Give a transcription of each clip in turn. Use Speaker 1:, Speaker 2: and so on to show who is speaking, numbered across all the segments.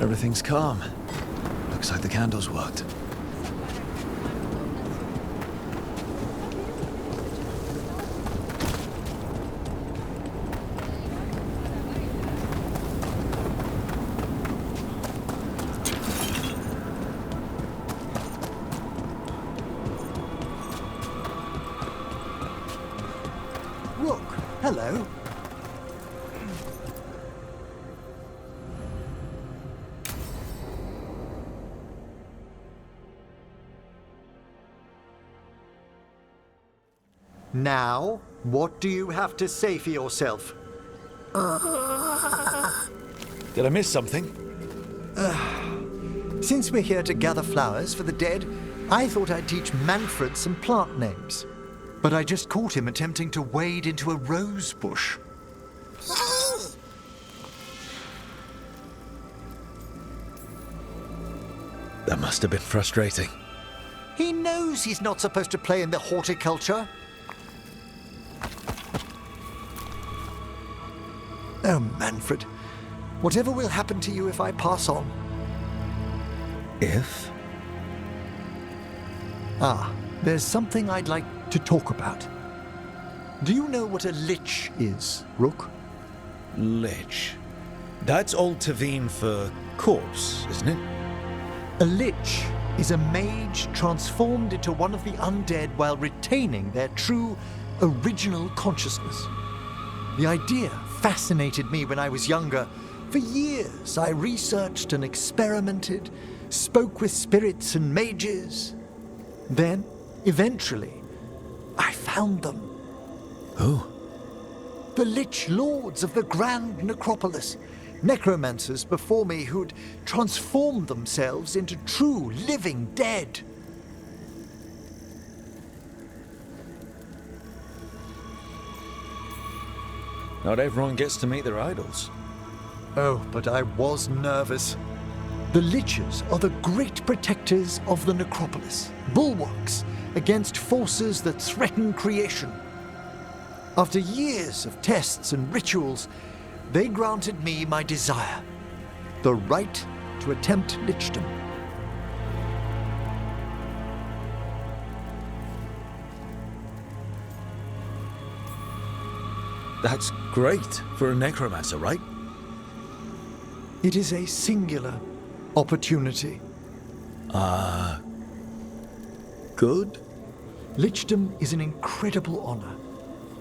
Speaker 1: Everything's calm. Looks like the candles worked.
Speaker 2: Look, hello. Now, what do you have to say for yourself?
Speaker 1: Did I miss something?
Speaker 2: Since we're here to gather flowers for the dead, I thought I'd teach Manfred some plant names. But I just caught him attempting to wade into a rose bush.
Speaker 1: That must have been frustrating.
Speaker 2: He knows he's not supposed to play in the horticulture. Oh, Manfred, whatever will happen to you if I pass on?
Speaker 1: If?
Speaker 2: There's something I'd like to talk about. Do you know what a lich is, Rook?
Speaker 1: Lich. That's Old Tavine for corpse, isn't it?
Speaker 2: A lich is a mage transformed into one of the undead while retaining their true, original consciousness. The idea fascinated me when I was younger. For years, I researched and experimented, spoke with spirits and mages. Then, eventually, I found them.
Speaker 1: Who?
Speaker 2: The Lich Lords of the Grand Necropolis. Necromancers before me who'd transformed themselves into true living dead.
Speaker 1: Not everyone gets to meet their idols.
Speaker 2: Oh, but I was nervous. The Liches are the great protectors of the necropolis, bulwarks against forces that threaten creation. After years of tests and rituals, they granted me my desire, the right to attempt lichdom.
Speaker 1: That's great for a necromancer, right?
Speaker 2: It is a singular opportunity.
Speaker 1: Good?
Speaker 2: Lichdom is an incredible honor.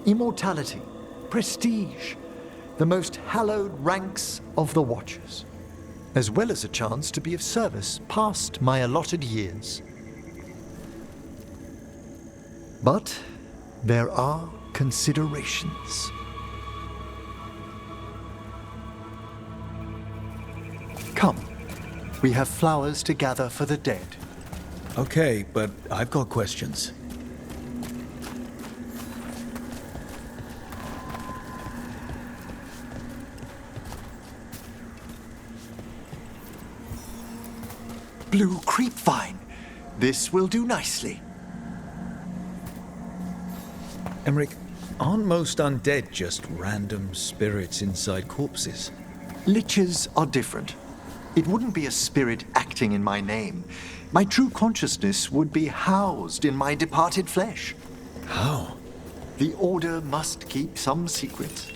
Speaker 2: Immortality, prestige, the most hallowed ranks of the Watchers, as well as a chance to be of service past my allotted years. But there are considerations. Come, we have flowers to gather for the dead.
Speaker 1: Okay, but I've got questions.
Speaker 2: Blue creepvine. This will do nicely.
Speaker 1: Emmrich, aren't most undead just random spirits inside corpses?
Speaker 2: Liches are different. It wouldn't be a spirit acting in my name. My true consciousness would be housed in my departed flesh.
Speaker 1: How?
Speaker 2: The Order must keep some secrets.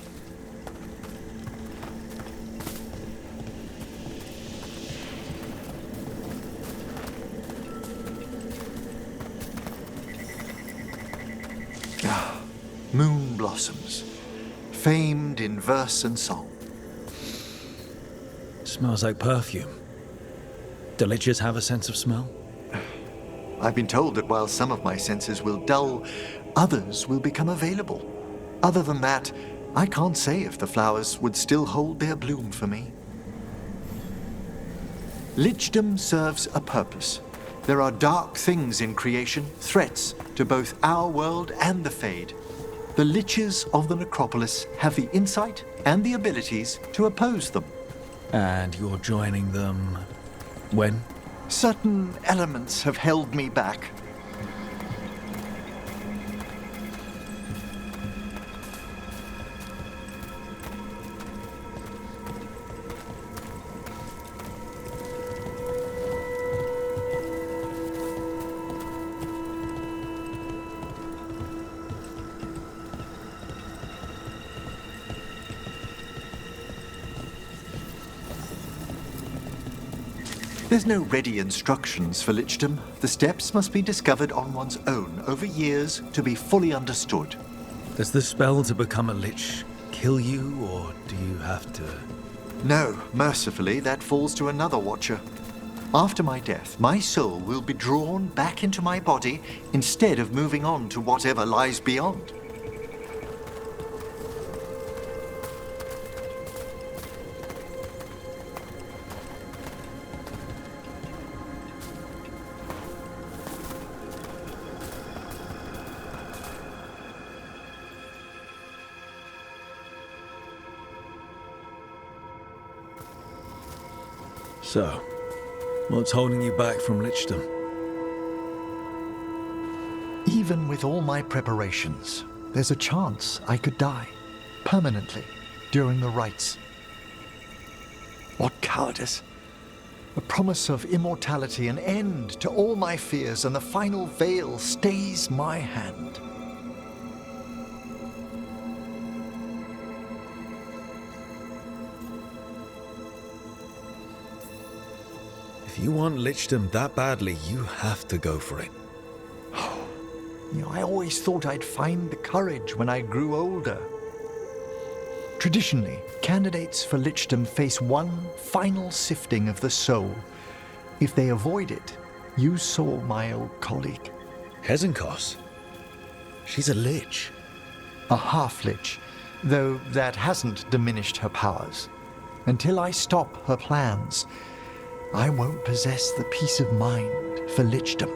Speaker 2: Moon blossoms, famed in verse and song.
Speaker 1: Smells like perfume. Do liches have a sense of smell?
Speaker 2: I've been told that while some of my senses will dull, others will become available. Other than that, I can't say if the flowers would still hold their bloom for me. Lichdom serves a purpose. There are dark things in creation, threats to both our world and the Fade. The Liches of the Necropolis have the insight and the abilities to oppose them.
Speaker 1: And you're joining them when?
Speaker 2: Certain elements have held me back. There's no ready instructions for lichdom. The steps must be discovered on one's own over years to be fully understood.
Speaker 1: Does the spell to become a lich kill you, or do you have to...
Speaker 2: No, mercifully, that falls to another watcher. After my death, my soul will be drawn back into my body instead of moving on to whatever lies beyond.
Speaker 1: So, what's holding you back from lichdom?
Speaker 2: Even with all my preparations, there's a chance I could die permanently during the rites. What cowardice! A promise of immortality, an end to all my fears, and the final veil stays my hand.
Speaker 1: If you want lichdom that badly, you have to go for it.
Speaker 2: I always thought I'd find the courage when I grew older. Traditionally, candidates for lichdom face one final sifting of the soul. If they avoid it, you saw my old colleague.
Speaker 1: Hezenkos? She's a lich.
Speaker 2: A half-lich, though that hasn't diminished her powers. Until I stop her plans, I won't possess the peace of mind for lichdom.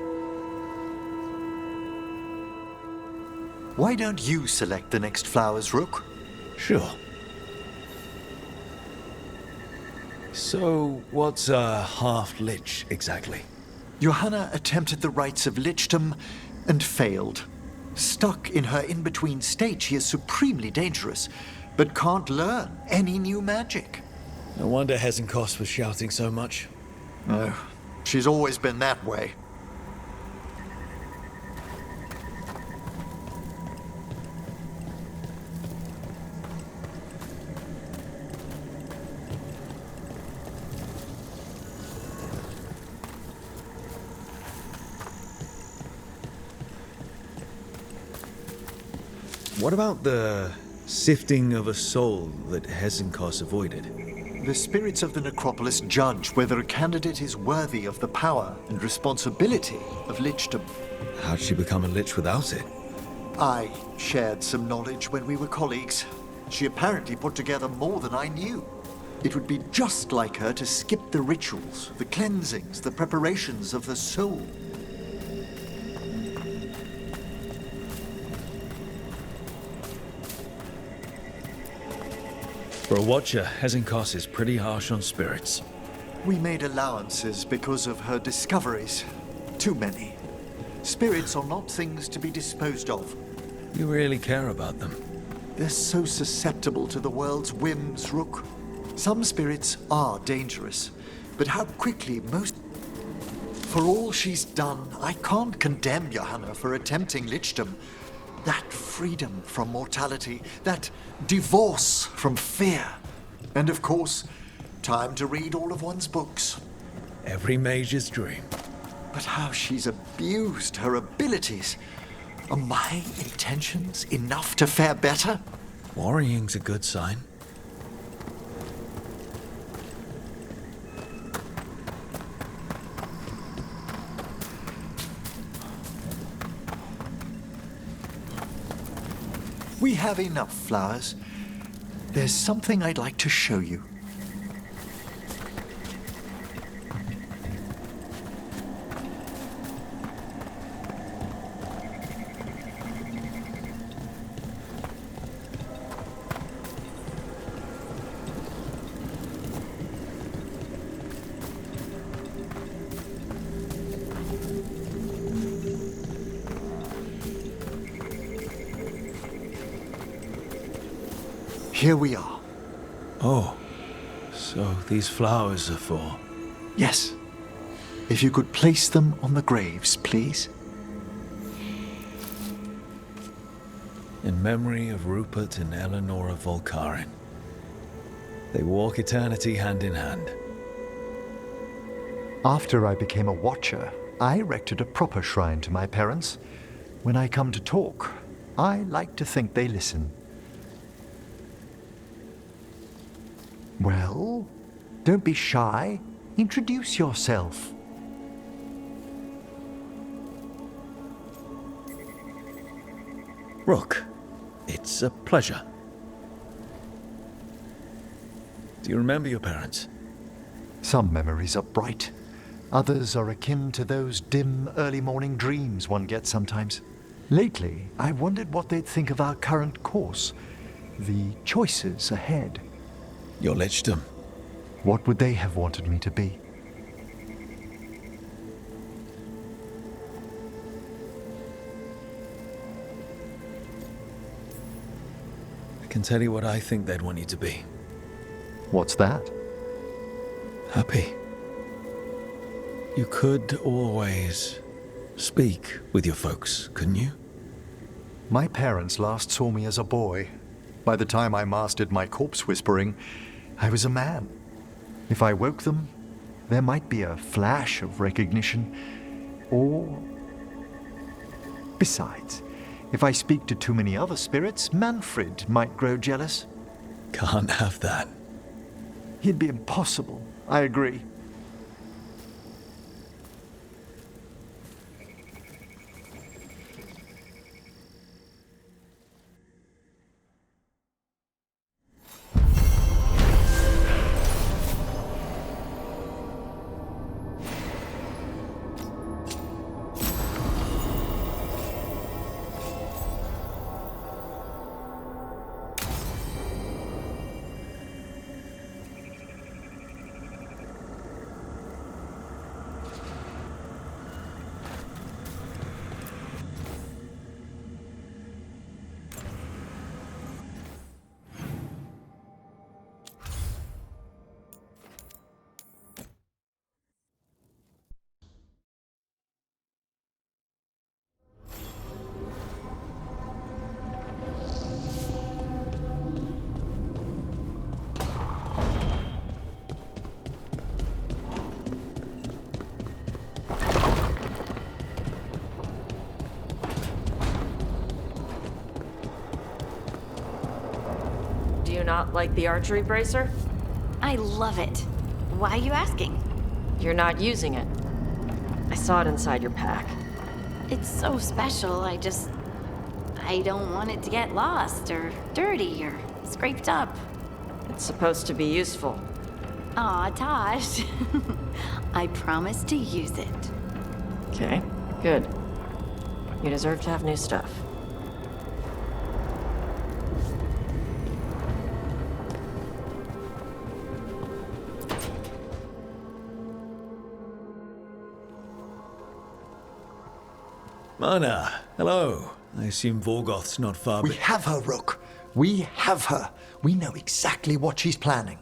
Speaker 2: Why don't you select the next flowers, Rook?
Speaker 1: Sure. So, what's a half-lich exactly?
Speaker 2: Johanna attempted the rites of lichdom and failed. Stuck in her in-between state, she is supremely dangerous, but can't learn any new magic.
Speaker 1: No wonder Hezenkos was shouting so much.
Speaker 2: No, she's always been that way.
Speaker 1: What about the sifting of a soul that Hezenkos avoided?
Speaker 2: The spirits of the necropolis judge whether a candidate is worthy of the power and responsibility of lichdom.
Speaker 1: How'd she become a lich without it?
Speaker 2: I shared some knowledge when we were colleagues. She apparently put together more than I knew. It would be just like her to skip the rituals, the cleansings, the preparations of the soul.
Speaker 1: For a watcher, Hezenkos is pretty harsh on spirits.
Speaker 2: We made allowances because of her discoveries. Too many. Spirits are not things to be disposed of.
Speaker 1: You really care about them.
Speaker 2: They're so susceptible to the world's whims, Rook. Some spirits are dangerous, but how quickly most... For all she's done, I can't condemn Johanna for attempting lichdom. That freedom from mortality, that divorce from fear. And of course, time to read all of one's books.
Speaker 1: Every mage's dream.
Speaker 2: But how she's abused her abilities. Are my intentions enough to fare better?
Speaker 1: Worrying's a good sign.
Speaker 2: We have enough flowers. There's something I'd like to show you. Here we are.
Speaker 1: Oh, so these flowers are for...
Speaker 2: Yes. If you could place them on the graves, please.
Speaker 1: In memory of Rupert and Eleanor of Volkaren. They walk eternity hand in hand.
Speaker 2: After I became a watcher, I erected a proper shrine to my parents. When I come to talk, I like to think they listen. Well, don't be shy. Introduce yourself.
Speaker 1: Rook, it's a pleasure. Do you remember your parents?
Speaker 2: Some memories are bright. Others are akin to those dim, early morning dreams one gets sometimes. Lately, I wondered what they'd think of our current course, the choices ahead.
Speaker 1: Your lichdom.
Speaker 2: What would they have wanted me to be?
Speaker 1: I can tell you what I think they'd want you to be.
Speaker 2: What's that?
Speaker 1: Happy. You could always speak with your folks, couldn't you?
Speaker 2: My parents last saw me as a boy. By the time I mastered my corpse whispering, I was a man. If I woke them, there might be a flash of recognition, or... Besides, if I speak to too many other spirits, Manfred might grow jealous.
Speaker 1: Can't have that.
Speaker 2: He'd be impossible, I agree.
Speaker 3: Do you not like the archery bracer?
Speaker 4: I love it. Why are you asking?
Speaker 3: You're not using it. I saw it inside your pack.
Speaker 4: It's so special, I don't want it to get lost or dirty or scraped up.
Speaker 3: It's supposed to be useful.
Speaker 4: Aw, Tosh. I promise to use it.
Speaker 3: Okay, good. You deserve to have new stuff.
Speaker 1: Mana, hello. I assume Vorgoth's not far,
Speaker 2: We
Speaker 1: but...
Speaker 2: have her, Rook. We have her. We know exactly what she's planning.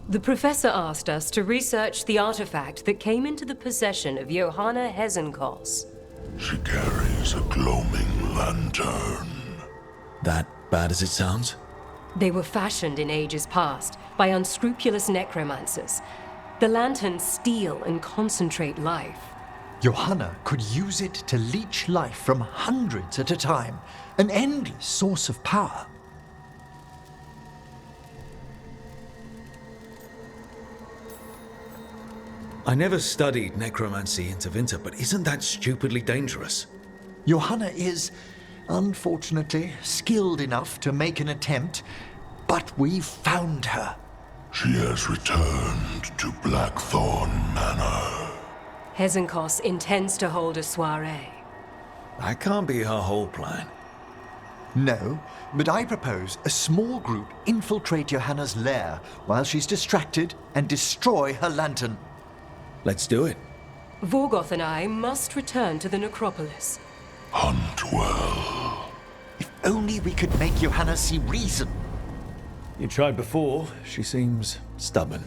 Speaker 5: The professor asked us to research the artifact that came into the possession of Johanna Hezenkos.
Speaker 6: She carries a gloaming lantern.
Speaker 1: That bad as it sounds?
Speaker 5: They were fashioned in ages past by unscrupulous necromancers. The lanterns steal and concentrate life.
Speaker 2: Johanna could use it to leech life from hundreds at a time. An endless source of power.
Speaker 1: I never studied necromancy in Tevinter, but isn't that stupidly dangerous?
Speaker 2: Johanna is, unfortunately, skilled enough to make an attempt, but we've found her.
Speaker 6: She has returned to Blackthorn Manor.
Speaker 5: Hezenkos intends to hold a soiree.
Speaker 1: That can't be her whole plan.
Speaker 2: No, but I propose a small group infiltrate Johanna's lair while she's distracted and destroy her lantern.
Speaker 1: Let's do it.
Speaker 5: Vorgoth and I must return to the necropolis.
Speaker 6: Hunt well.
Speaker 2: If only we could make Johanna see reason.
Speaker 1: You tried before. She seems stubborn.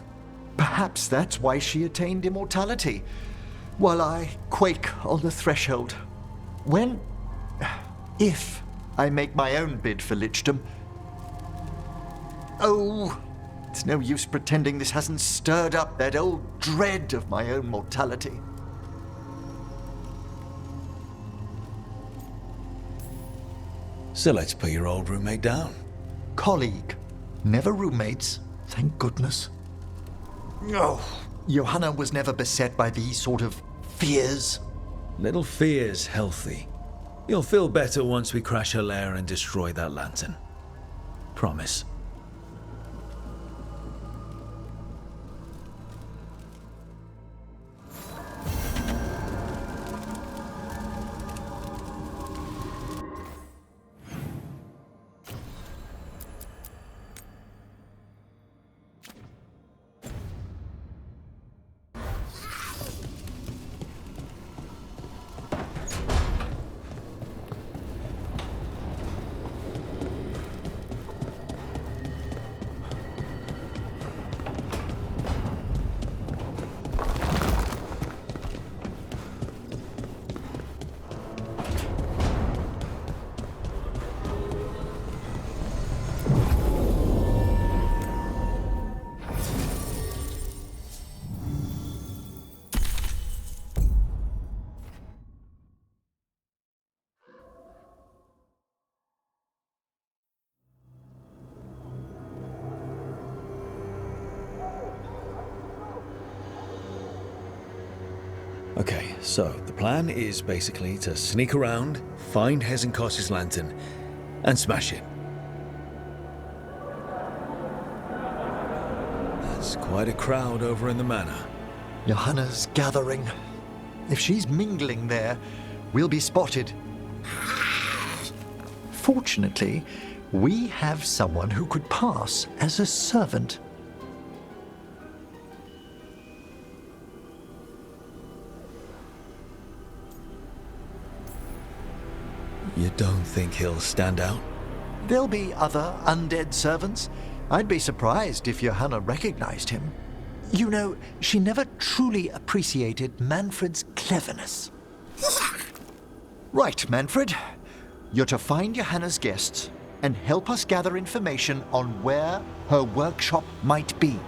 Speaker 2: Perhaps that's why she attained immortality, while I quake on the threshold. If I make my own bid for lichdom. Oh, It's no use pretending this hasn't stirred up that old dread of my own mortality.
Speaker 1: So let's put your old roommate down.
Speaker 2: Colleague. Never roommates, thank goodness. Oh, Johanna was never beset by these sort of fears.
Speaker 1: Little fear's healthy. You'll feel better once we crash her lair and destroy that lantern. Promise. Okay, so the plan is basically to sneak around, find Hezenkos's lantern, and smash it. That's quite a crowd over in the manor.
Speaker 2: Johanna's gathering. If she's mingling there, we'll be spotted. Fortunately, we have someone who could pass as a servant.
Speaker 1: You don't think he'll stand out?
Speaker 2: There'll be other undead servants. I'd be surprised if Johanna recognized him. You know, she never truly appreciated Manfred's cleverness. Right, Manfred. You're to find Johanna's guests and help us gather information on where her workshop might be.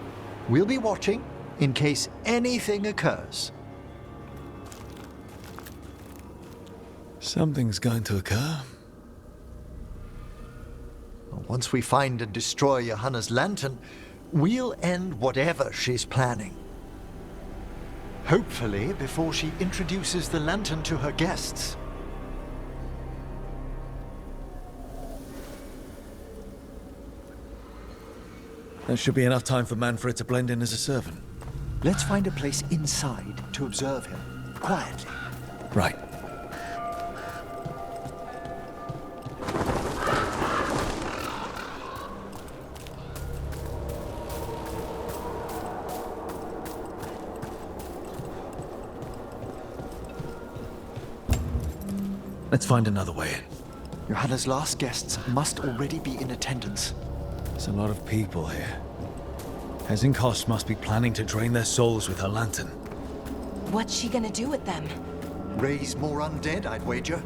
Speaker 2: We'll be watching in case anything occurs.
Speaker 1: Something's going to occur.
Speaker 2: Once we find and destroy Johanna's lantern, we'll end whatever she's planning. Hopefully before she introduces the lantern to her guests.
Speaker 1: There should be enough time for Manfred to blend in as a servant.
Speaker 2: Let's find a place inside to observe him, quietly.
Speaker 1: Right. Let's find another way in.
Speaker 2: Johanna's last guests must already be in attendance.
Speaker 1: There's a lot of people here. Hezenkos must be planning to drain their souls with her lantern.
Speaker 7: What's she gonna do with them?
Speaker 2: Raise more undead, I'd wager.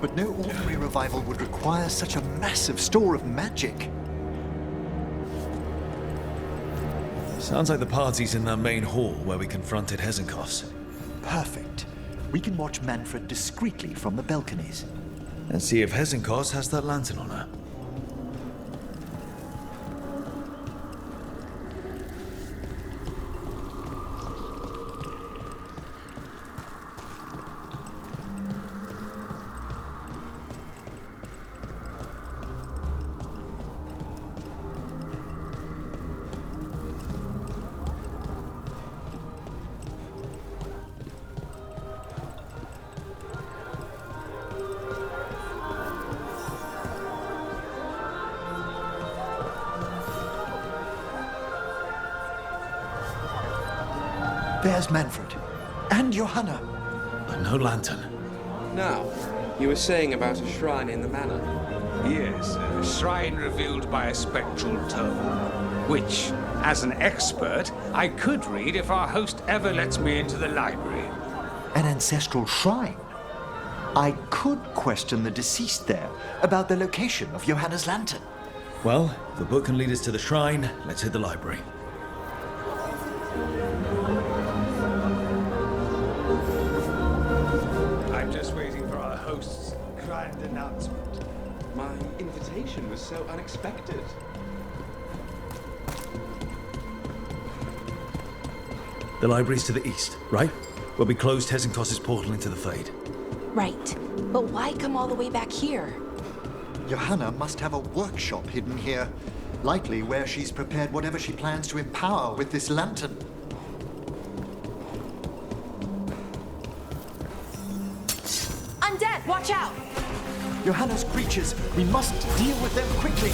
Speaker 2: But no ordinary revival would require such a massive store of magic.
Speaker 1: Sounds like the party's in that main hall where we confronted Hezenkos.
Speaker 2: Perfect. We can watch Manfred discreetly from the balconies.
Speaker 1: And see if Hezenkos has that lantern on her.
Speaker 2: There's Manfred. And Johanna.
Speaker 1: But no lantern.
Speaker 8: Now, you were saying about a shrine in the manor.
Speaker 9: Yes, a shrine revealed by a spectral tome, which, as an expert, I could read if our host ever lets me into the library.
Speaker 2: An ancestral shrine. I could question the deceased there about the location of Johanna's lantern.
Speaker 1: Well, if the book can lead us to the shrine, let's hit the library.
Speaker 9: I'm just waiting for our host's grand announcement.
Speaker 8: My invitation was so unexpected.
Speaker 1: The library's to the east, right? Where we closed Hezenkos's portal into the Fade.
Speaker 7: Right. But why come all the way back here?
Speaker 2: Johanna must have a workshop hidden here, likely where she's prepared whatever she plans to empower with this lantern.
Speaker 7: Undead, watch out!
Speaker 2: Johanna's creatures, we must deal with them quickly.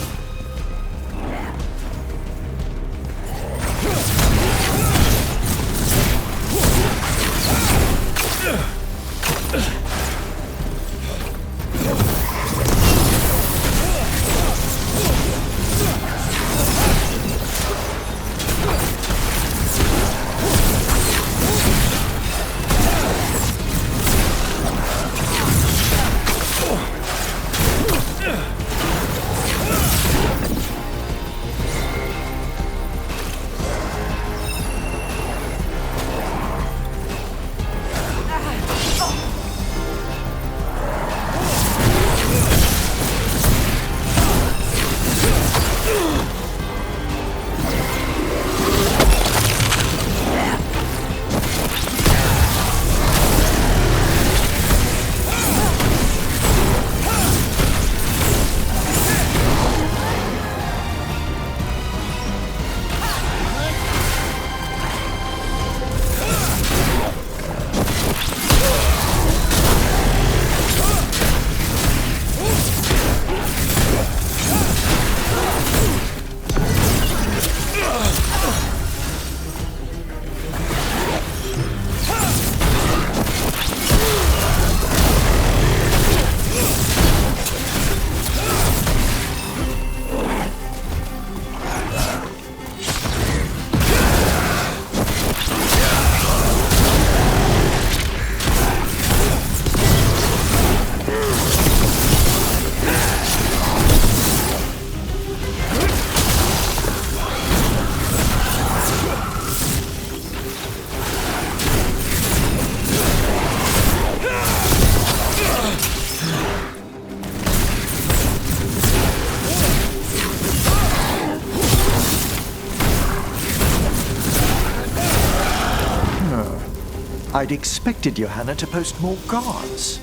Speaker 2: I'd expected Johanna to post more guards.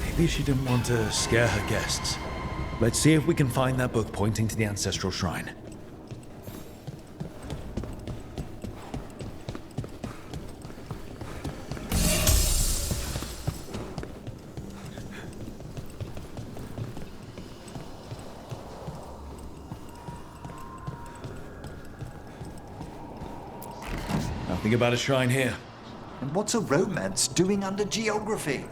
Speaker 1: Maybe she didn't want to scare her guests. Let's see if we can find that book pointing to the ancestral shrine. Nothing about a shrine here.
Speaker 2: And what's a romance doing under geography?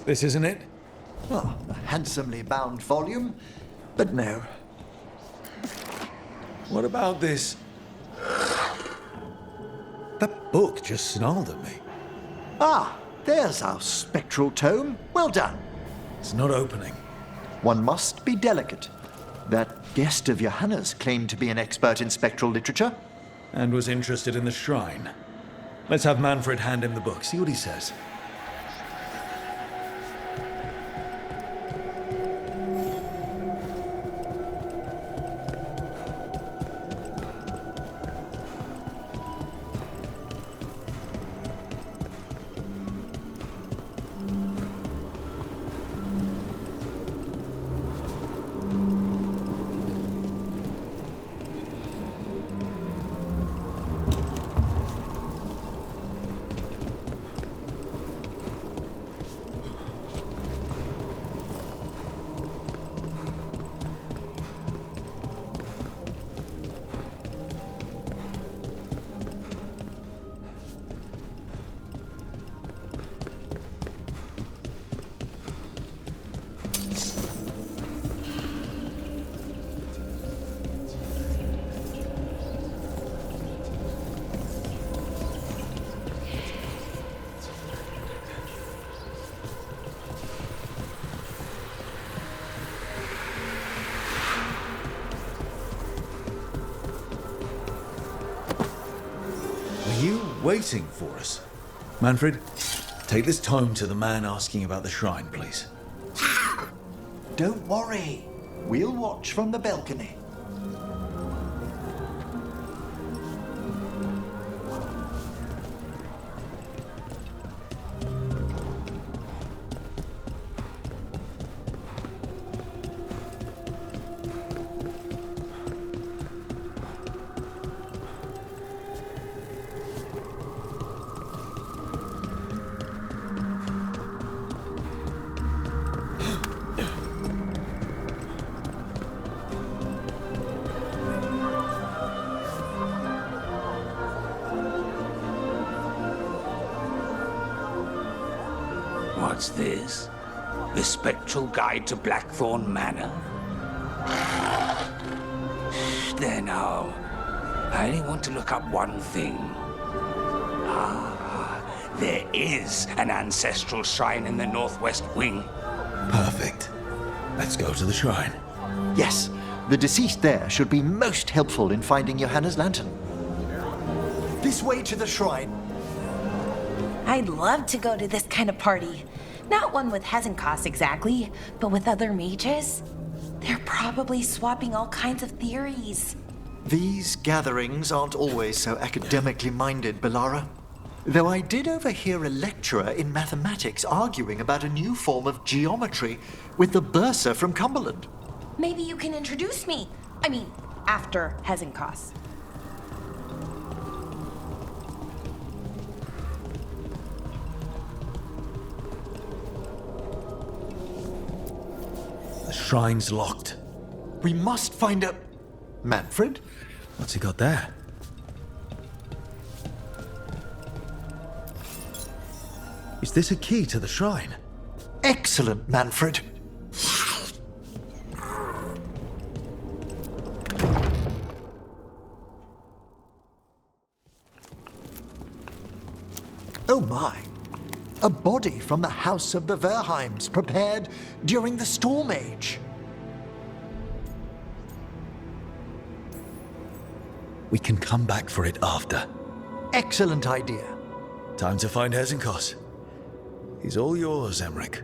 Speaker 1: This isn't it?
Speaker 2: Oh, a handsomely bound volume, but no.
Speaker 1: What about this? That book just snarled at me.
Speaker 2: Ah, there's our spectral tome. Well done.
Speaker 1: It's not opening.
Speaker 2: One must be delicate. That guest of Johanna's claimed to be an expert in spectral literature.
Speaker 1: And was interested in the shrine. Let's have Manfred hand him the book, see what he says. waiting for us. Manfred, take this tome to the man asking about the shrine, please.
Speaker 2: Don't worry. We'll watch from the balcony.
Speaker 9: What's this? The Spectral Guide to Blackthorn Manor? There now. I only want to look up one thing. There is an ancestral shrine in the northwest wing.
Speaker 1: Perfect. Let's go to the shrine.
Speaker 2: Yes, the deceased there should be most helpful in finding Johanna's lantern. This way to the shrine.
Speaker 7: I'd love to go to this kind of party. Not one with Hezenkos exactly, but with other mages. They're probably swapping all kinds of theories.
Speaker 2: These gatherings aren't always so academically minded, Belara. Though I did overhear a lecturer in mathematics arguing about a new form of geometry with the bursar from Cumberland.
Speaker 7: Maybe you can introduce me. I mean, after Hezenkos.
Speaker 1: The shrine's locked.
Speaker 2: We must find a... Manfred?
Speaker 1: What's he got there? Is this a key to the shrine?
Speaker 2: Excellent, Manfred. Oh my. A body from the house of the Verheims, prepared during the Storm Age.
Speaker 1: We can come back for it after.
Speaker 2: Excellent idea.
Speaker 1: Time to find Hezenkos. He's all yours, Emmrich.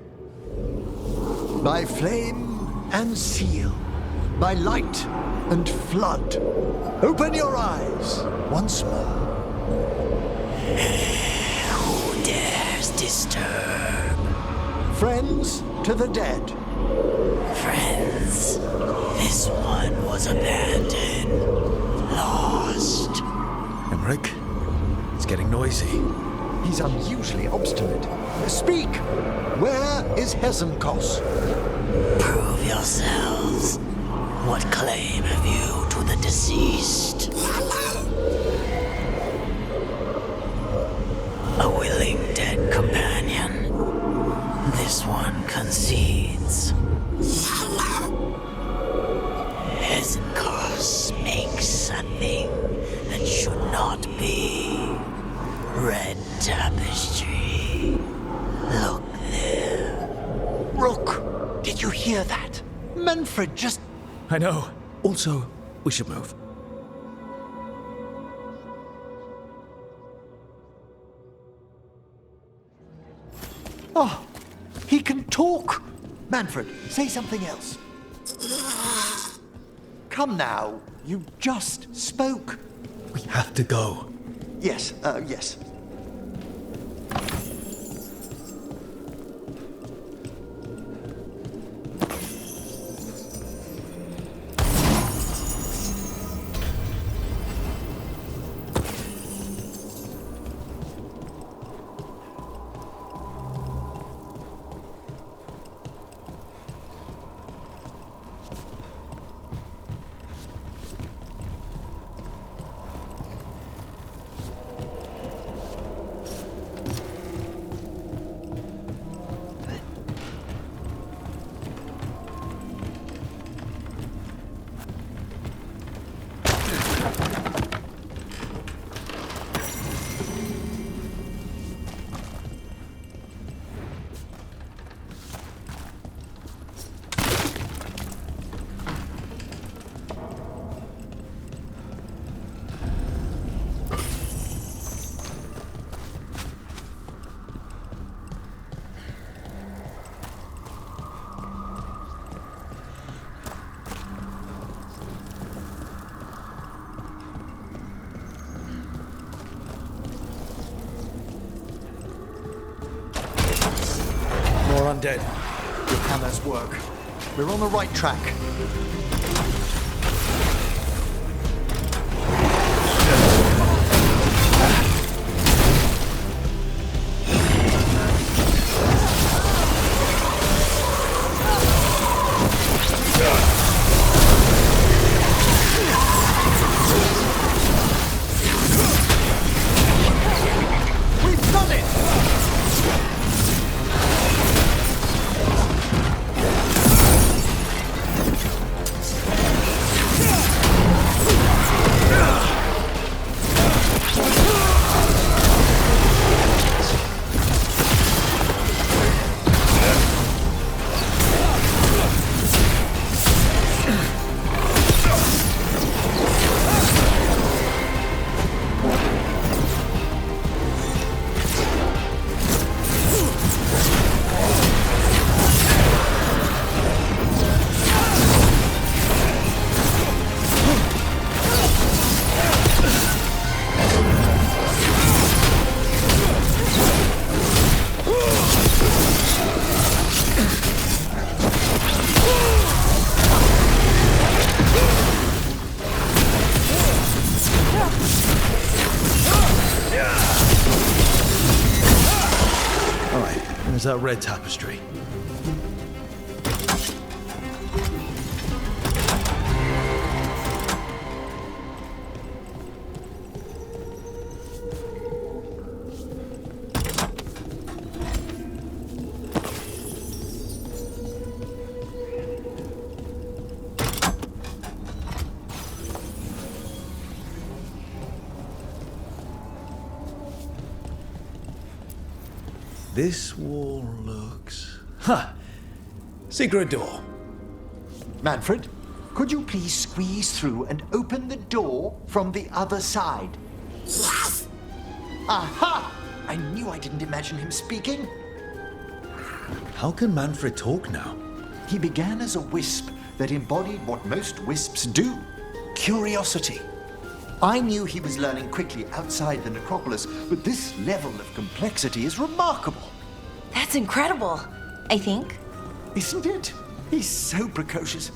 Speaker 2: By flame and seal, by light and flood, open your eyes once more.
Speaker 10: Who dares disturb?
Speaker 2: Friends to the dead.
Speaker 10: Friends, this one was abandoned, lost.
Speaker 1: Emmrich, it's getting noisy.
Speaker 2: He's unusually obstinate. Speak! Where is Hezenkos?
Speaker 10: Prove yourselves. What claim have you to the deceased? A willing dead companion. This one concedes. Hezenkos makes a thing that should not be. Red tapestry. Look there.
Speaker 2: Rook, did you hear that? Manfred just...
Speaker 1: I know. Also, we should move.
Speaker 2: Oh, he can talk. Manfred, say something else. Come now, you just spoke.
Speaker 1: We have to go.
Speaker 2: Yes, yes.
Speaker 1: undead.
Speaker 2: Your hammers work. We're on the right track. We've done it!
Speaker 1: There's that red tapestry. This wall looks... Secret door.
Speaker 2: Manfred, could you please squeeze through and open the door from the other side? Yes! Aha! I knew I didn't imagine him speaking.
Speaker 1: How can Manfred talk now?
Speaker 2: He began as a wisp that embodied what most wisps do: curiosity. I knew he was learning quickly outside the necropolis, but this level of complexity is remarkable.
Speaker 7: That's incredible, I think.
Speaker 2: Isn't it? He's so precocious.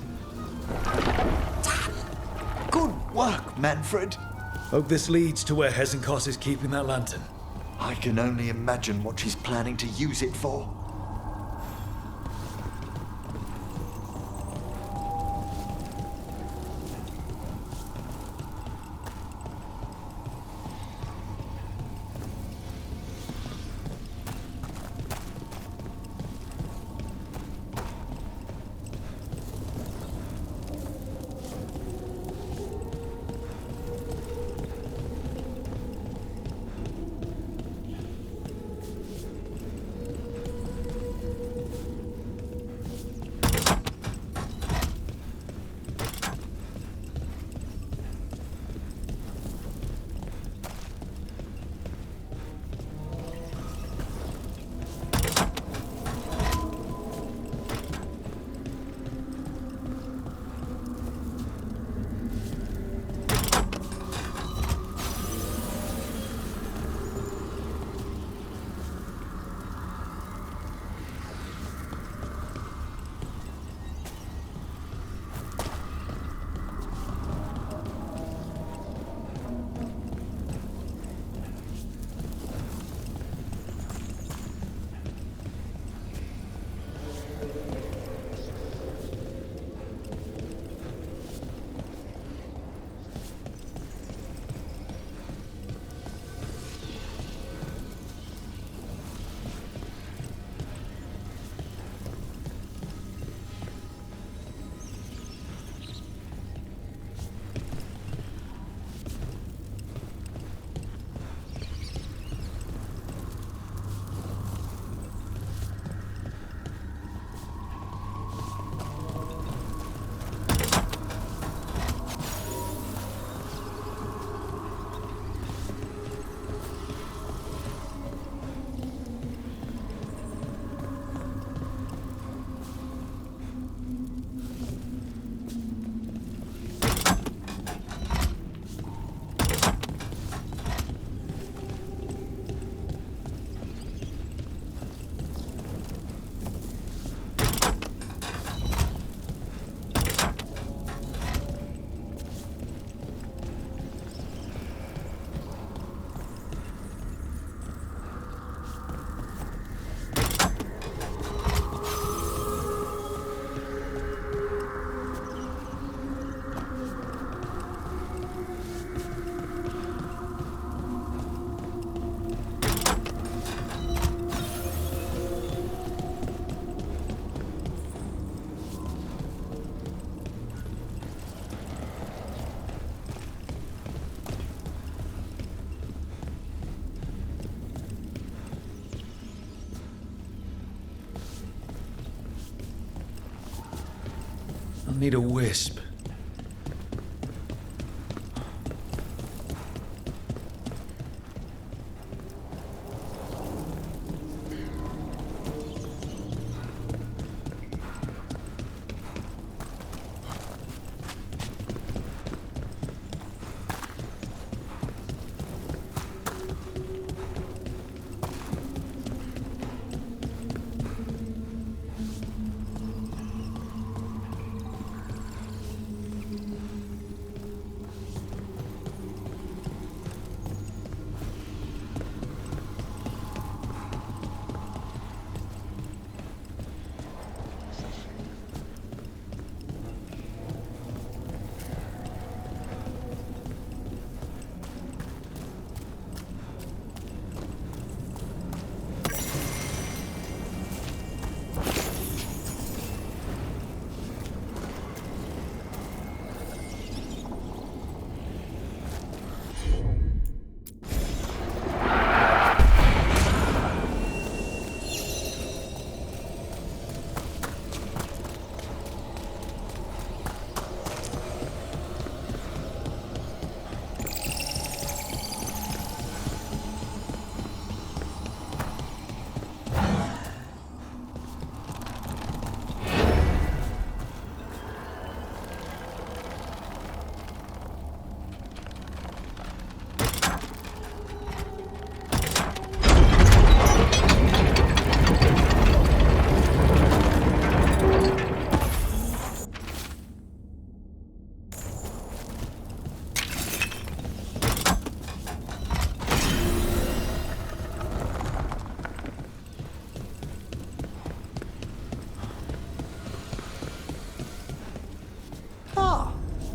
Speaker 2: Good work, Manfred.
Speaker 1: Hope this leads to where Hezenkos is keeping that lantern.
Speaker 2: I can only imagine what she's planning to use it for.
Speaker 1: I'll need a wisp.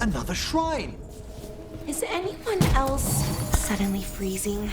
Speaker 2: Another shrine!
Speaker 7: Is anyone else suddenly freezing?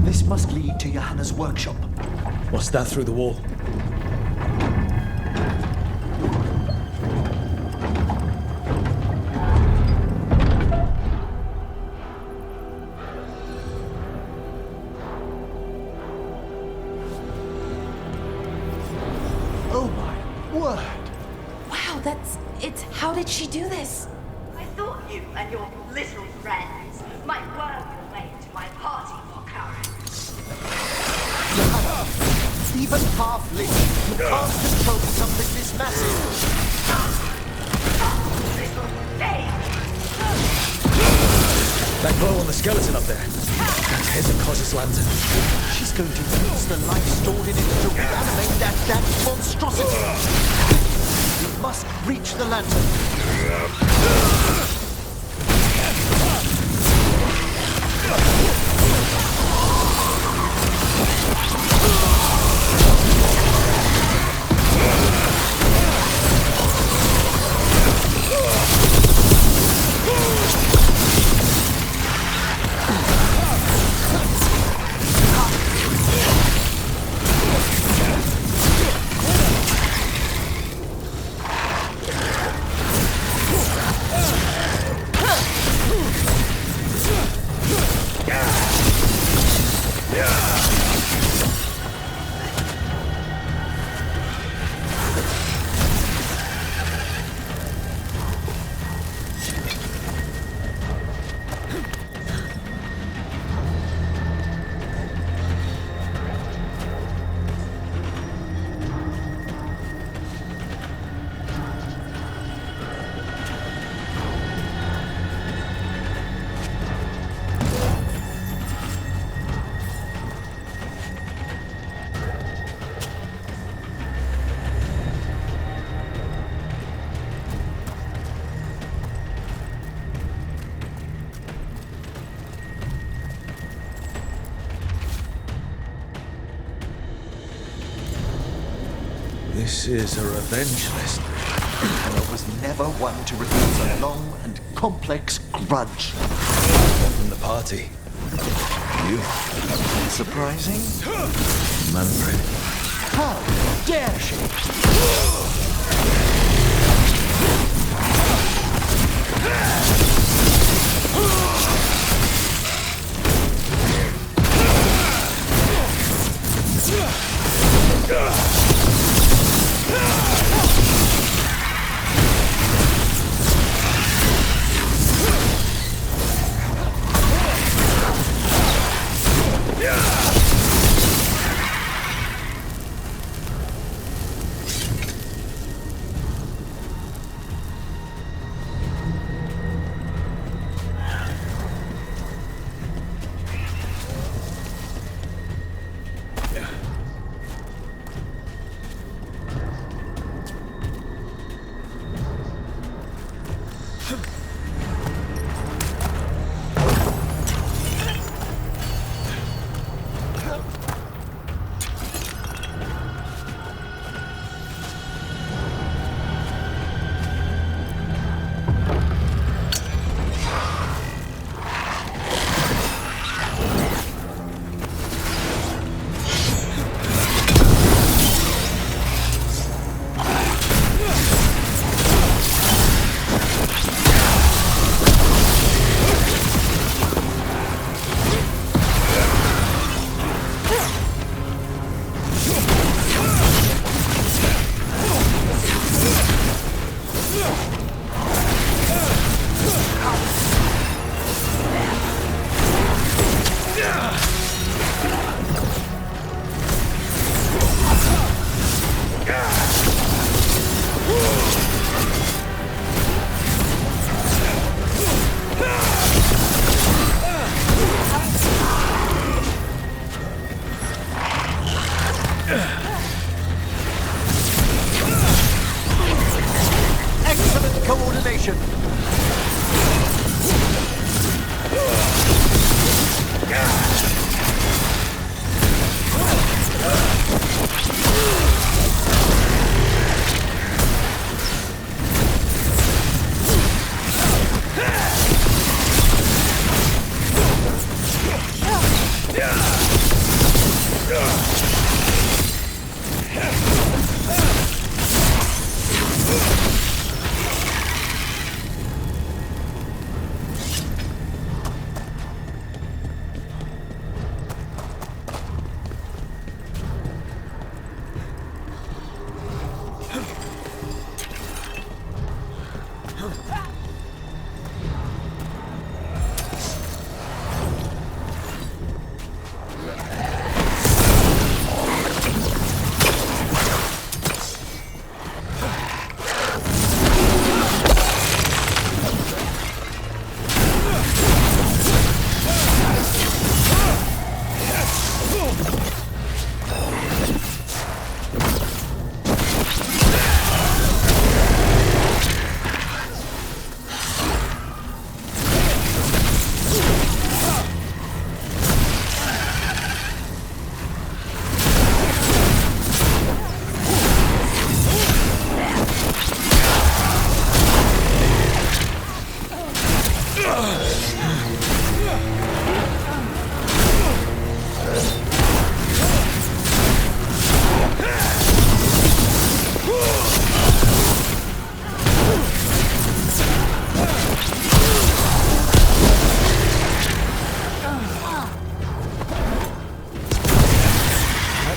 Speaker 2: This must lead to Johanna's workshop.
Speaker 1: What's that through the wall?
Speaker 2: Oh my word!
Speaker 7: Wow, that's... How did she do this?
Speaker 11: I thought you and your little friends might work your way into my party for courage.
Speaker 2: Johanna, even half-lit, you can't control something this massive.
Speaker 11: Little thing!
Speaker 1: That glow on the skeleton up there. That's Hezekiah's lantern.
Speaker 2: She's going to use the life stored in it to reanimate that monstrosity. We must reach the lantern.
Speaker 1: This is a revenge list.
Speaker 2: I was never one to refuse a long and complex grudge.
Speaker 1: From the party. You.
Speaker 2: Surprising?
Speaker 1: Manfred.
Speaker 2: How dare she? Excellent coordination.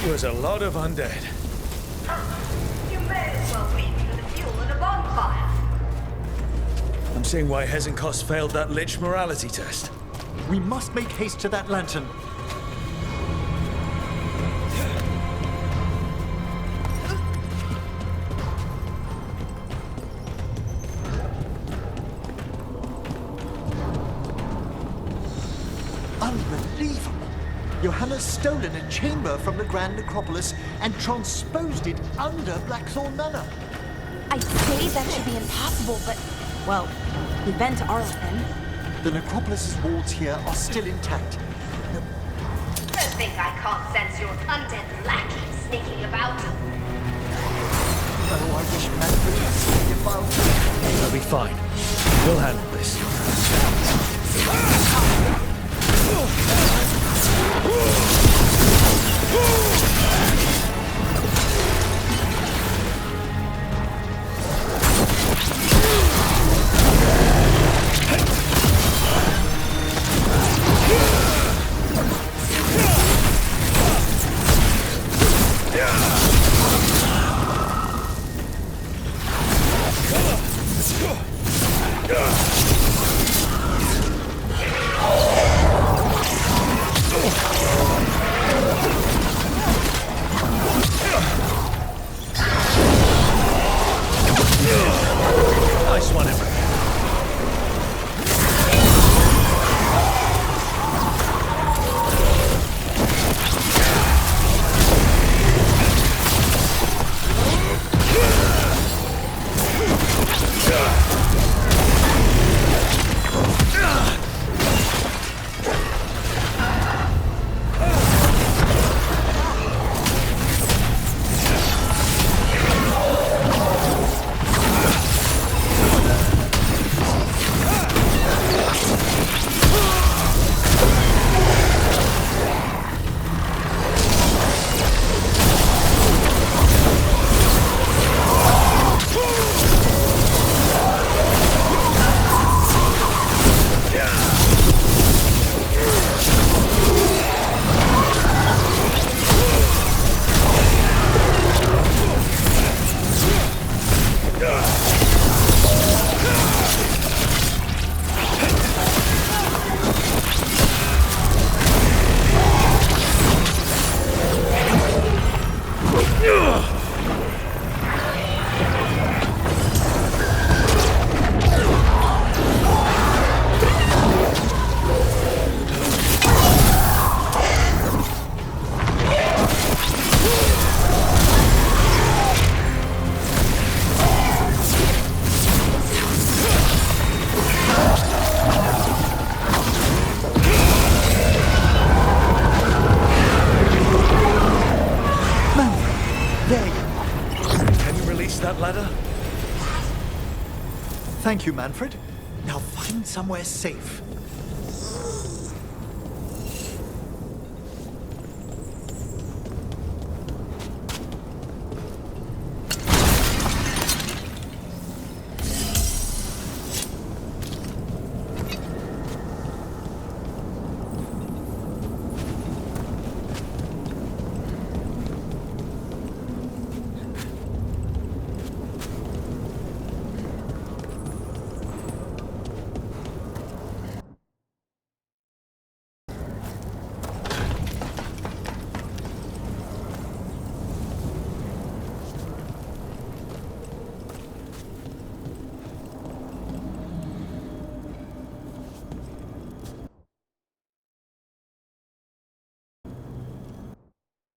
Speaker 1: Was a lot of undead.
Speaker 11: You may as well wait for the fuel in a bonfire.
Speaker 1: I'm seeing why Hezenkos failed that Lich morality test.
Speaker 2: We must make haste to that lantern. Unbelievable! Johanna's stolen a chamber from the Grand Necropolis and transposed it under Blackthorn Manor.
Speaker 7: I'd say that should be impossible, but, well, we've been to Arlington.
Speaker 2: The Necropolis's walls here are still intact.
Speaker 11: Don't think I can't sense your undead lackey sneaking about.
Speaker 2: Oh, I wish Manfred had seen if I'll...
Speaker 1: You'll be fine. We'll handle this. Nice one, Emmrich. That ladder?
Speaker 2: Thank you, Manfred. Now find somewhere safe.